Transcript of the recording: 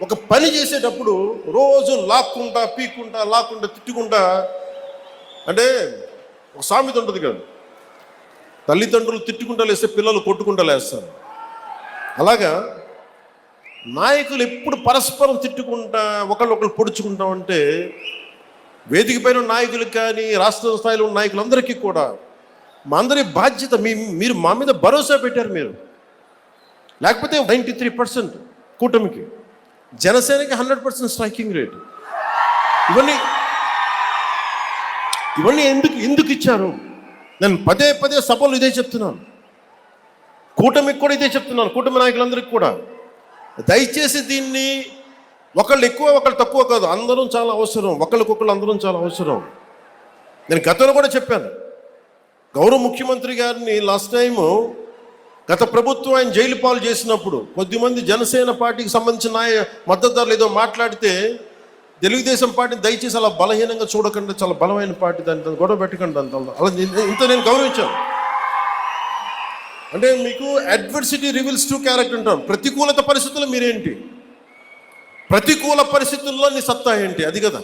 ఒక పని చేసేటప్పుడు రోజు లాక్కుంటా లాక్కుంటా తిట్టుకుంటా, అంటే ఒక సామెత ఉంటుంది కదా, తల్లిదండ్రులు తిట్టుకుంటా లేస్తే పిల్లలు కొట్టుకుంటా లేస్తారు. అలాగా నాయకులు ఎప్పుడు పరస్పరం తిట్టుకుంటా ఒకళ్ళు పొడుచుకుంటా ఉంటే వేదిక పైన నాయకులకు కానీ రాష్ట్ర స్థాయిలో ఉన్న నాయకులందరికీ కూడా మా అందరి బాధ్యత, మీరు మా మీద భరోసా పెట్టారు. మీరు లేకపోతే 93% కూటమికి, జనసేనకి 100% స్ట్రైకింగ్ రేట్. ఇవన్నీ ఎందుకు ఇచ్చారు? నేను పదే సభలు ఇదే చెప్తున్నాను, కూటమికి కూడా ఇదే చెప్తున్నాను, కూటమి నాయకులందరికీ కూడా. దయచేసి దీన్ని ఒకళ్ళు ఎక్కువ ఒకళ్ళు తక్కువ కాదు, అందరం చాలా అవసరం, ఒకళ్ళకొకళ్ళు అందరం చాలా అవసరం. నేను గతంలో కూడా చెప్పాను, గౌరవ ముఖ్యమంత్రి గారిని లాస్ట్ టైము గత ప్రభుత్వం ఆయన జైలు పాలు చేసినప్పుడు కొద్దిమంది జనసేన పార్టీకి సంబంధించిన మద్దతుదారులు ఏదో మాట్లాడితే తెలుగుదేశం పార్టీని దయచేసి అలా బలహీనంగా చూడకుండా, చాలా బలమైన పార్టీ, దాన్ని గొడవ పెట్టకండి అంత అలా ఇంత నేను గౌరవించాను. అంటే మీకు అడ్వర్సిటీ రివీల్స్ ట్రూ క్యారెక్టర్ అంటాం. ప్రతికూలత పరిస్థితుల్లో మీరేంటి, ప్రతికూల పరిస్థితుల్లో నీ సత్తా ఏంటి, అది కదా.